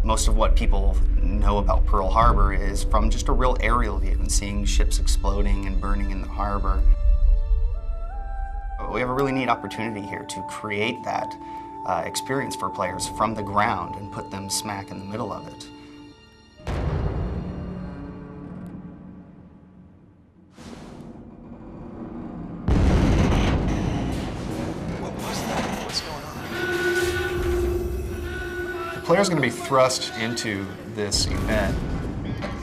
Most of what people know about Pearl Harbor is from just a real aerial view and seeing ships exploding and burning in the harbor. We have a really neat opportunity here to create that experience for players from the ground and put them smack in the middle of it. What was that? What's going on? The player's going to be thrust into this event.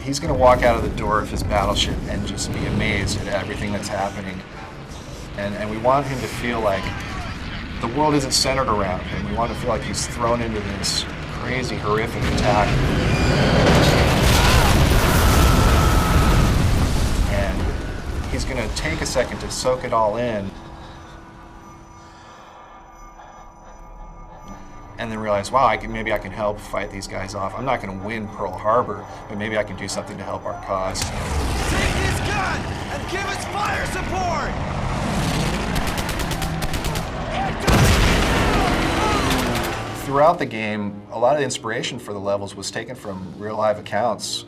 He's going to walk out of the door of his battleship and just be amazed at everything that's happening. And we want him to feel like the world isn't centered around him. We want to feel like he's thrown into this crazy, horrific attack. And he's going to take a second to soak it all in. And then realize, wow, maybe I can help fight these guys off. I'm not going to win Pearl Harbor, but maybe I can do something to help our cause. Take his gun and give us fire support! Throughout the game, a lot of the inspiration for the levels was taken from real live accounts.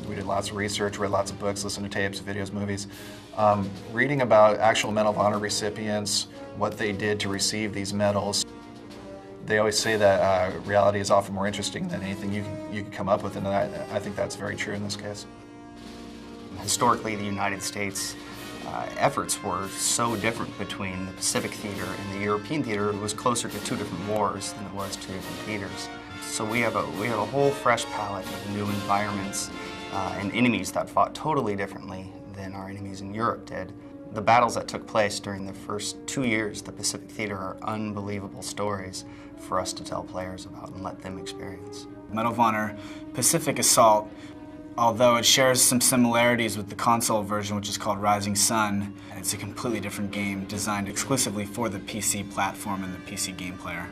We did lots of research, read lots of books, listened to tapes, videos, movies, reading about actual Medal of Honor recipients, what they did to receive these medals. They always say that reality is often more interesting than anything you can come up with, and I think that's very true in this case. Historically, the United States efforts were so different between the Pacific theater and the European theater. It was closer to two different wars than it was two different theaters. So we have a whole fresh palette of new environments and enemies that fought totally differently than our enemies in Europe did. The battles that took place during the first 2 years of the Pacific theater are unbelievable stories for us to tell players about and let them experience. Medal of Honor Pacific Assault, although it shares some similarities with the console version, which is called Rising Sun, and it's a completely different game designed exclusively for the PC platform and the PC game player.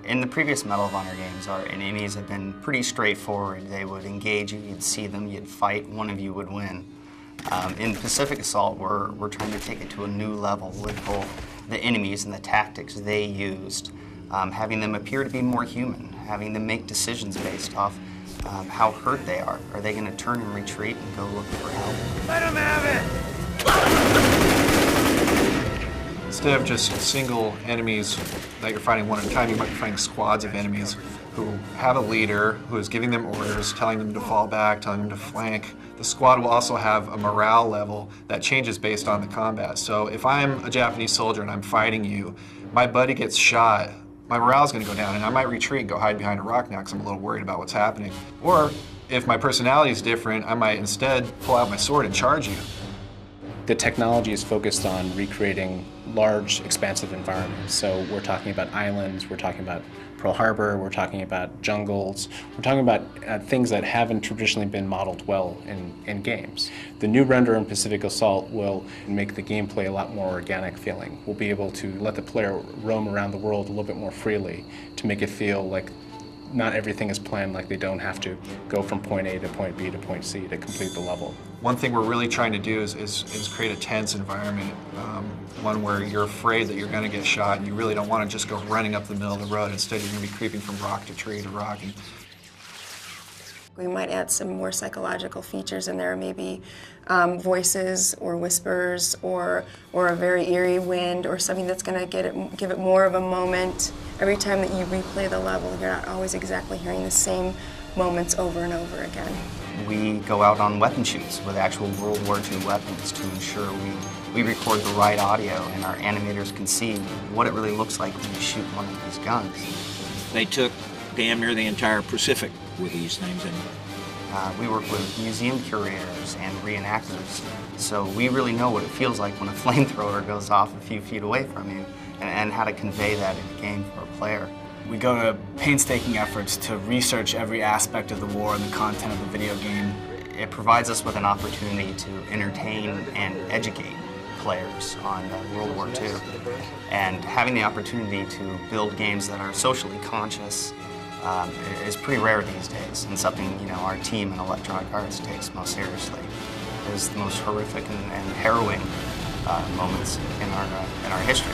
In the previous Medal of Honor games, our enemies have been pretty straightforward. They would engage you, you'd see them, you'd fight, one of you would win. In Pacific Assault, we're trying to take it to a new level with both the enemies and the tactics they used, having them appear to be more human, having them make decisions based off how hurt they are. Are they going to turn and retreat and go look for help? Let him have it! Instead of just single enemies that you're fighting one at a time, you might be fighting squads of enemies who have a leader who is giving them orders, telling them to fall back, telling them to flank. The squad will also have a morale level that changes based on the combat. So if I'm a Japanese soldier and I'm fighting you, my buddy gets shot, my morale is going to go down and I might retreat and go hide behind a rock now because I'm a little worried about what's happening. Or if my personality is different, I might instead pull out my sword and charge you. The technology is focused on recreating large, expansive environments. So we're talking about islands, we're talking about Pearl Harbor, we're talking about jungles, we're talking about things that haven't traditionally been modeled well in games. The new render in Pacific Assault will make the gameplay a lot more organic feeling. We'll be able to let the player roam around the world a little bit more freely to make it feel like not everything is planned, like they don't have to go from point A to point B to point C to complete the level. One thing we're really trying to do is create a tense environment, one where you're afraid that you're going to get shot and you really don't want to just go running up the middle of the road. Instead, you're going to be creeping from rock to tree to rock. We might add some more psychological features in there, maybe voices or whispers or a very eerie wind or something that's going to give it more of a moment. Every time that you replay the level, you're not always exactly hearing the same moments over and over again. We go out on weapon shoots with actual World War II weapons to ensure we record the right audio and our animators can see what it really looks like when you shoot one of these guns. They took damn near the entire Pacific with these things. And we work with museum curators and reenactors, so we really know what it feels like when a flamethrower goes off a few feet away from you and how to convey that in a game for a player. We go to painstaking efforts to research every aspect of the war and the content of the video game. It provides us with an opportunity to entertain and educate players on World War II. And having the opportunity to build games that are socially conscious is pretty rare these days, and something our team in Electronic Arts takes most seriously. It is the most horrific and harrowing moments in our history.